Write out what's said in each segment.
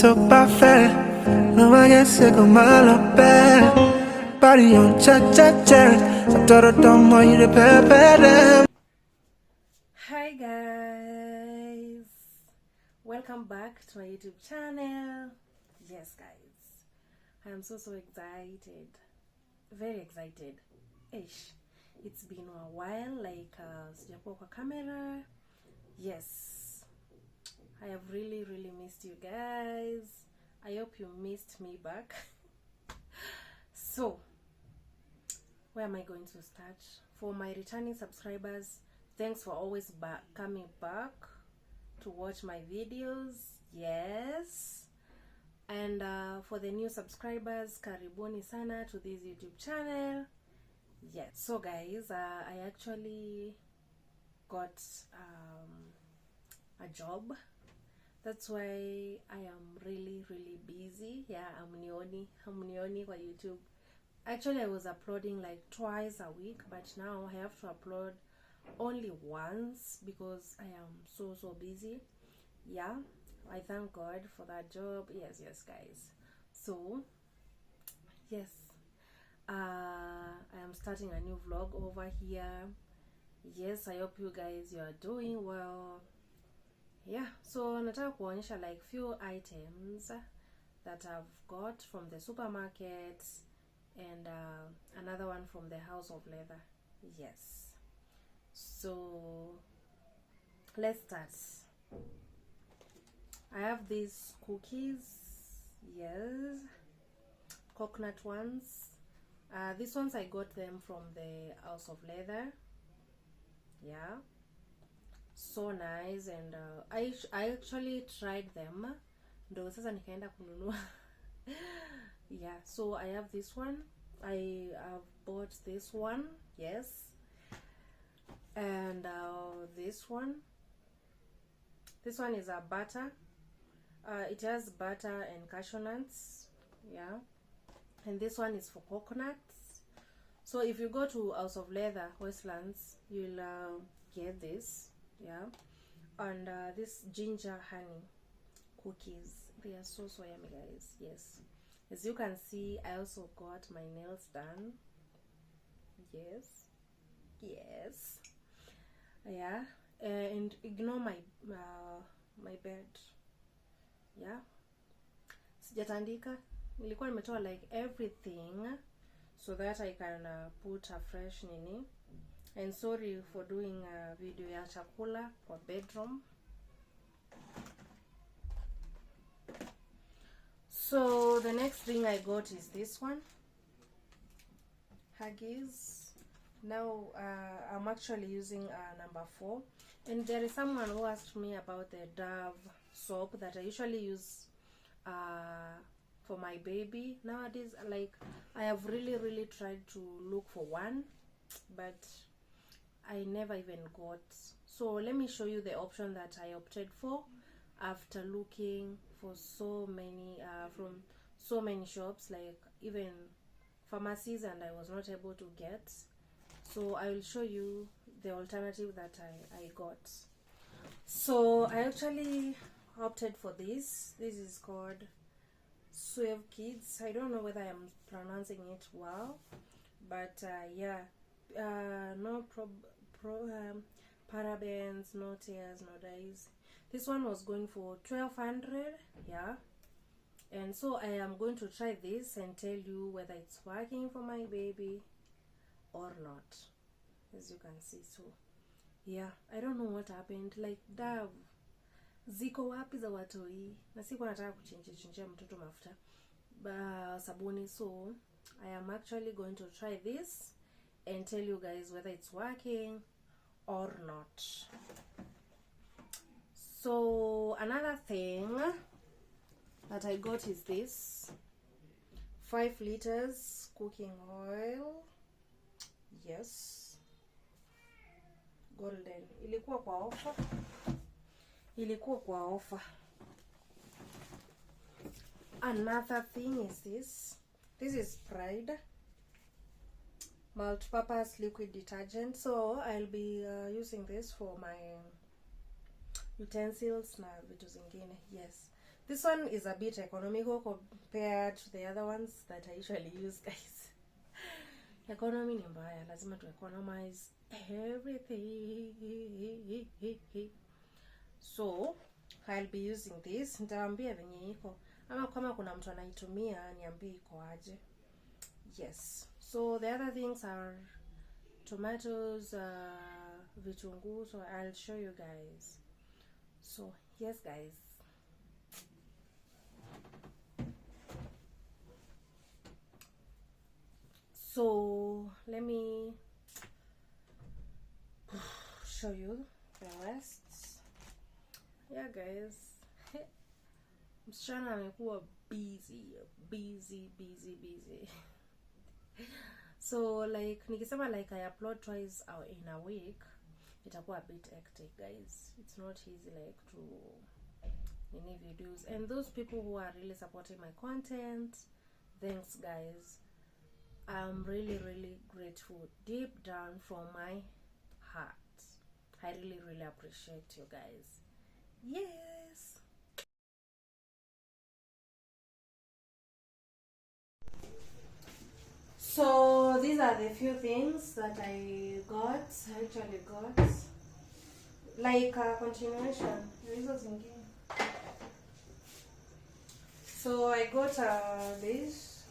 tout parfait. No me hace como lo pe. Body on cha-cha-cha. So todo tomo y de pepe. Hi guys, welcome back to my YouTube channel. Yes guys, I am so excited, very excited. Ish, it's been a while, like sijakuwa kwa camera. Yes, I have really missed you guys. I hope you missed me back. So where am I going to start? For my returning subscribers, thanks for always coming back to watch my videos. Yes. And for the new subscribers, karibuni sana to this YouTube channel. Yes. So guys, I actually got a job. That's why I am really busy. Yeah, I'm nioni kwa YouTube. Actually, I was uploading like twice a week, but now I have to upload only once because I am so busy. Yeah, I thank God for that job. Yes guys. So yes, I am starting a new vlog over here. Yes, I hope you guys, you are doing well. Yeah, so nataka kuonyesha like few items that I've got from the supermarket and another one from the House of Leather. Yes, so let's start. I have these cookies. Yes, coconut ones. These ones I got them from the House of Leather. Yeah, so nice. And I actually tried them, ndo sasa nikaenda kununua. Yeah, so I have this one. I have bought this one. Yes, and this one is a butter. It has butter and cashew nuts. Yeah, and this one is for coconuts. So if you go to House of Leather Westlands, you'll get this. Yeah, and this ginger honey cookies, they are so yummy guys. Yes, as you can see, I also got my nails done. Yes, yeah, and ignore my my bed. Yeah, sijatandika, nilikuwa nimetoa like everything so that I can put a fresh nini. And sorry for doing a video ya chakula for bedroom. So the next thing I got is this one, Huggies. Now I'm actually using number 4, and there is someone who asked me about the Dove soap that I usually use for my baby nowadays. Like, I have really tried to look for one, but I never even got. So let me show you the option that I opted for after looking for so many from so many shops, like even pharmacies, and I was not able to get. So I will show you the alternative that I got. So I actually opted for this. This is called Swev Kids. I don't know whether I'm pronouncing it well, but yeah, no parabens, no tears, no dyes. This one was going for 1,200. Yeah, and so I am going to try this and tell you whether it's working for my baby or not. As you can see, so yeah, I don't know what happened. Like, Dove ziko wapi za watoi, na sikuwa nataka kuchinjia mtoto mafuta sabuni. So I am actually going to try this and tell you guys whether it's working or not. So another thing that I got is this 5 liters cooking oil. Yes, golden. Ilikuwa kwa offer. Another thing is this. This is Pride multi-purpose liquid detergent. So I'll be using this for my utensils na vitu zingine. Yes, This one is a bit economical compared to the other ones that I usually use, guys. Economy ni mbaya, lazima to economize everything. So I'll be using this. Nitawaambia venye iko, ama kama kuna mtu anaitumia niambie iko aje. Yes, so the other things are tomatoes, vitunguu, so I'll show you guys. So yes guys, so let me show you the rest. Yeah guys, msichana amekuwa busy. So like nikisema like I upload twice in a week, itakuwa a bit hectic guys. It's not easy like to any videos. And those people who are really supporting my content, thanks guys. I'm really grateful deep down from my heart. I really appreciate you guys. Yes. So these are the few things that I actually got. Like a continuation. So I got this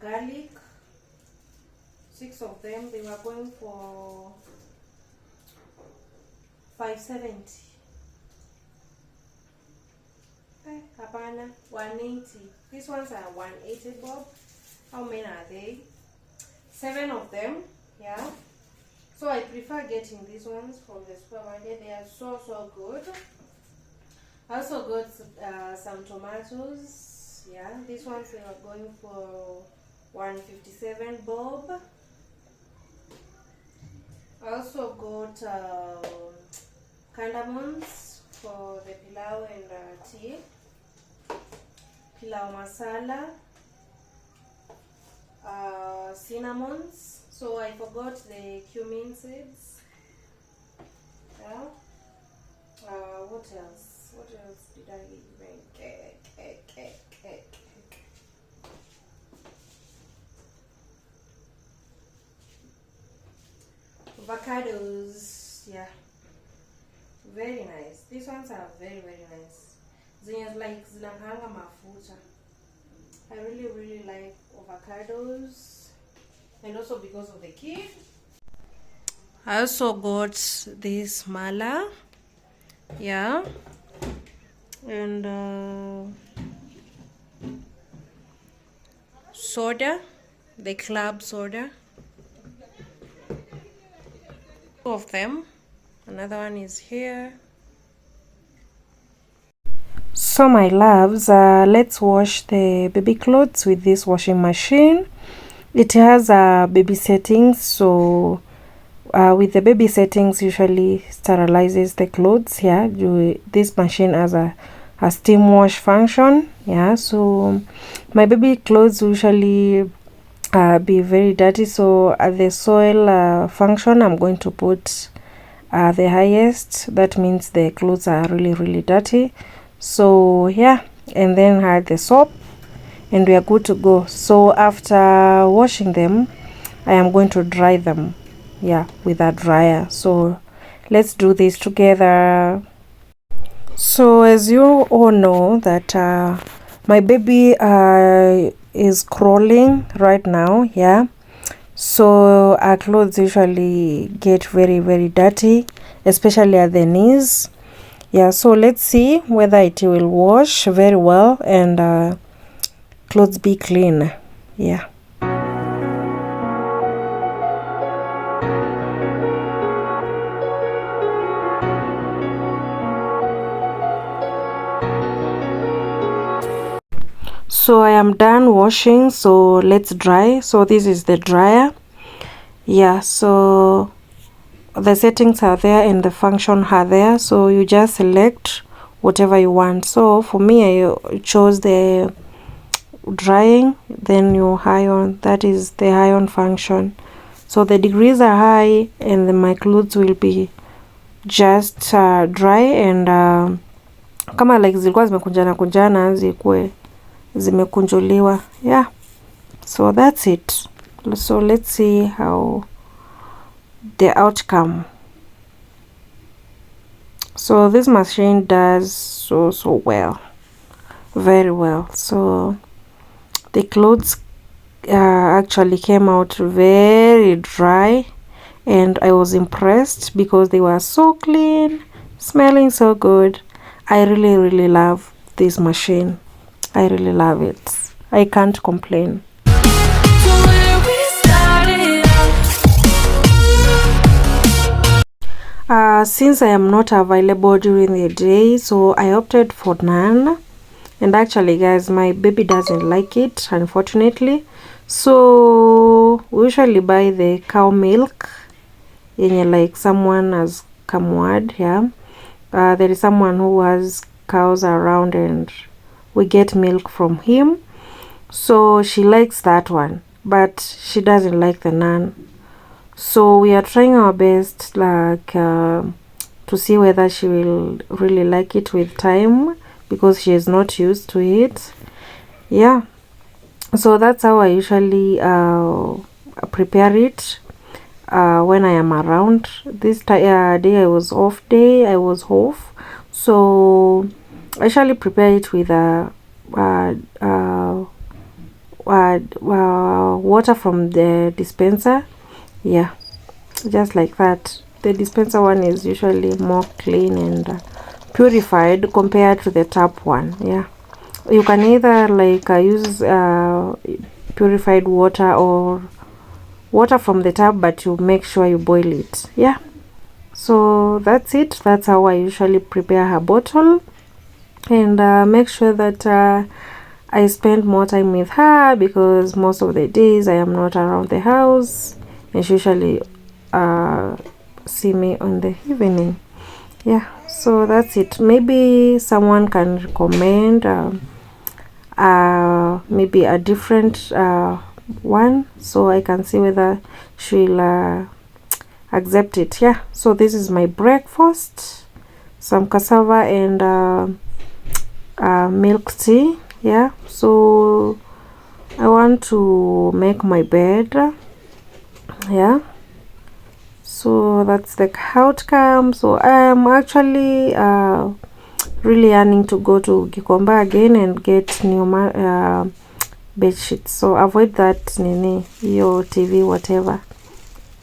garlic, 6 of them. They were going for 570. Hapana, 180. These ones are 180 bob. How many are they? 7 of them. Yeah. So I prefer getting these ones from the supermarket. They are so good. I also got some tomatoes. Yeah, these ones they were going for 157 bob. I also got cardamoms for the pilau and tea. Pilau masala. Cinnamons. So I forgot the cumin seeds. Yeah. What else? What else did I even get? Avocados. Yeah. Very nice. These ones are very nice. Zenye like zinakaanga mafuta. I really like avocados, and also because of the kid. I also got this mala, yeah, and soda, the club soda. 2 of them. Another one is here. So my loves, let's wash the baby clothes with this washing machine. It has baby settings, so with the baby settings usually sterilizes the clothes. Yeah, this machine has a steam wash function. Yeah, so my baby clothes usually be very dirty, so at the soil function I'm going to put the highest. That means the clothes are really dirty. So yeah, and then add the soap and we are good to go. So after washing them, I am going to dry them, yeah, with a dryer. So let's do this together. So as you all know that my baby is crawling right now, yeah, so our clothes usually get very dirty, especially at the knees. Yeah, so let's see whether it will wash very well and clothes be clean. Yeah. So I am done washing, so let's dry. So this is the dryer. Yeah, so the settings are there and the function are there, so you just select whatever you want. So for me, I chose the drying, then you iron. That is the iron function. So the degrees are high and my clothes will be just dry and kama like zilikuwa zimekunjana zikuwe zimekunjuliwa. Yeah, so that's it. So let's see how the outcome. So this machine does so well, very well. So the clothes actually came out very dry, and I was impressed because they were so clean, smelling so good. I really love this machine. I really love it. I can't complain. Since I am not available during the day, so I opted for naan. And actually guys, my baby doesn't like it, unfortunately. So we usually buy the cow milk, like someone has kamwad. Yeah, there is someone who has cows around and we get milk from him. So she likes that one, but she doesn't like the naan. So we are trying our best, like to see whether she will really like it with time, because she is not used to it. Yeah, so that's how I usually prepare it when I am around. This day I was off day, I was off, so I usually prepare it with water from the dispenser. Yeah, just like that. The dispenser one is usually more clean and purified compared to the tap one. Yeah, you can either like use purified water or water from the tap, but you make sure you boil it. Yeah, so that's it. That's how I usually prepare her bottle, and make sure that I spend more time with her, because most of the days I am not around the house, and she usually see me on the evening. Yeah, so that's it. Maybe someone can recommend maybe a different one, so I can see whether she'll accept it. Yeah, so this is my breakfast: some cassava and milk tea. Yeah, so I want to make my bed. Yeah, so that's the outcome. So I am actually really yearning to go to Gikomba again and get new bed sheets. So avoid that nini, your TV whatever,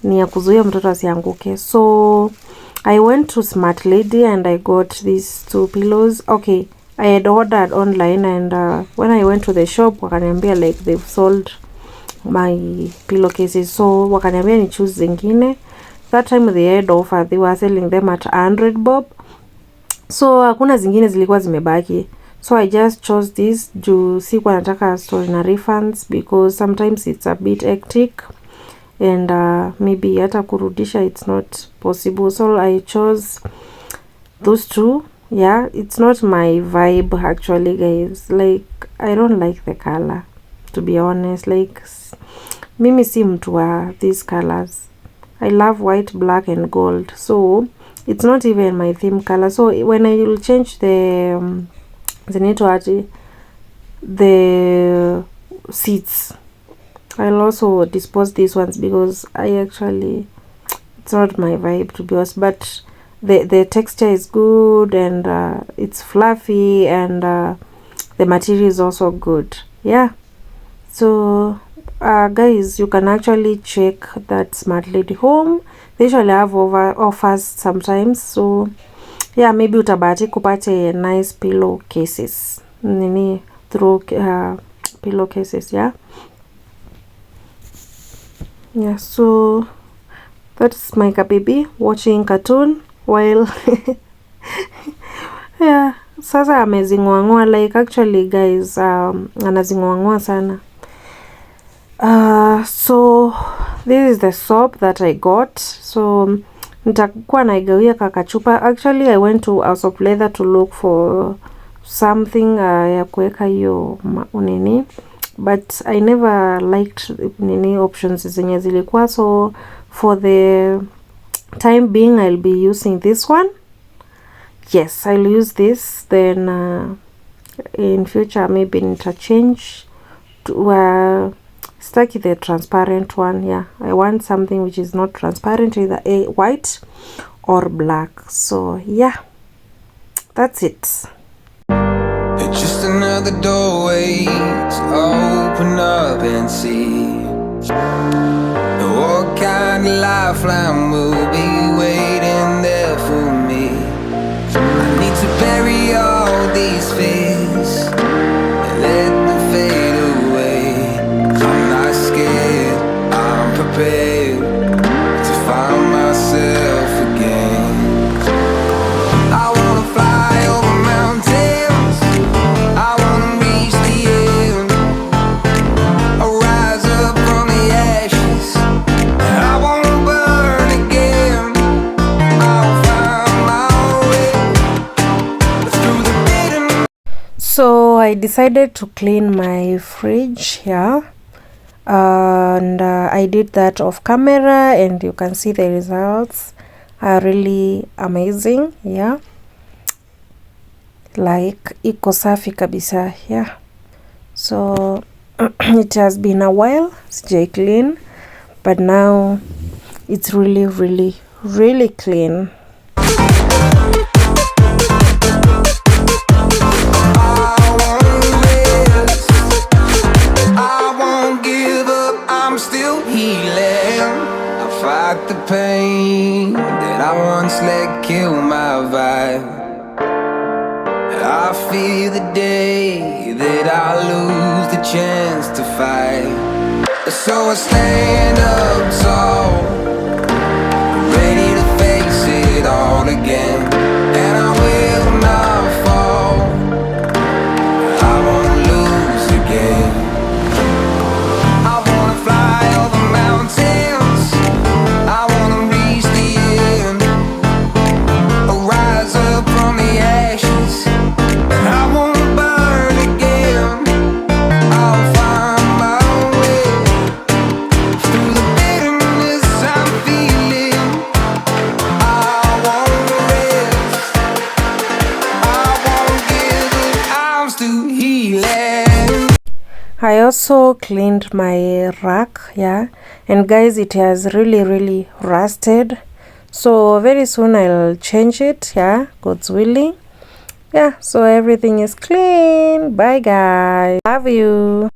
ni ya kuzuia mtoto asianguke. So I went to Smart Lady and I got these two pillows. Okay, I had ordered online, and when I went to the shop wakaniambia like they've sold my pillowcases, so wakaniambia ni choose zingine. That time they had offer, they were selling them at 100 bob, so hakuna zingine zilikuwa zimebaki. So I just chose this juu sikuwa nataka story na refunds, because sometimes it's a bit hectic and maybe hata kurudisha it's not possible. So I chose those two. Yeah, it's not my vibe actually guys. Like I don't like the color, to be honest. Like mimi si mtu wa these colors. I love white, black and gold, so it's not even my theme color. So when I will change the seats, I'll also dispose these ones, because it's not my vibe, to be honest. But the texture is good, and it's fluffy, and the material is also good. Yeah, so guys, you can actually check that Smart Lady Home. They usually have offers sometimes. So yeah, maybe utabati kupate nice pillow cases through pillow cases. Yeah, so that's my baby watching cartoon while yeah, sasa amezingwangwa. Like actually guys, anazingwangwa sana. So this is the soap that I got. So nitakuwa naigawia kakachupa. Actually I went to House of Leather to look for something ya kuweka hiyo unini, but I never liked nini options zenye zilikuwa. So for the time being I'll be using this one. yes, I'll use this. Then in future maybe interchange to stuck the transparent one. Yeah, I want something which is not transparent, either a white or black. So yeah, that's it. It's just another doorway to open up and see what kind of lifeline will be waiting there for me. I need to bury all these fears and let them fade away. I'm not scared, I'm prepared to find myself again. I wanna fly over mountains, I wanna reach the end, I'll rise up from the ashes, I won't burn again. I'll find my way through the bitter. So I decided to clean my fridge here, and I did that off camera, and you can see the results are really amazing. Yeah, like iko safi kabisa. Yeah, so it has been a while sijai clean, but now it's really clean. Fight the pain that I once let kill my vibe. I fear the day that I lose the chance to fight. So I stand up tall, ready to face it all again. And I will not fall, I won't lose again. I wanna fly over mountains, I wanna reach the end, I'll rise up from the ashes, I won't burn again. I'll find my way through the bitterness I'm feeling. I won't rest, I won't give up, I'm still healing. I also cleaned my rack, yeah, and guys, it has really rusted, so very soon I'll change it, yeah, God's willing. Yeah, so everything is clean. Bye guys, love you.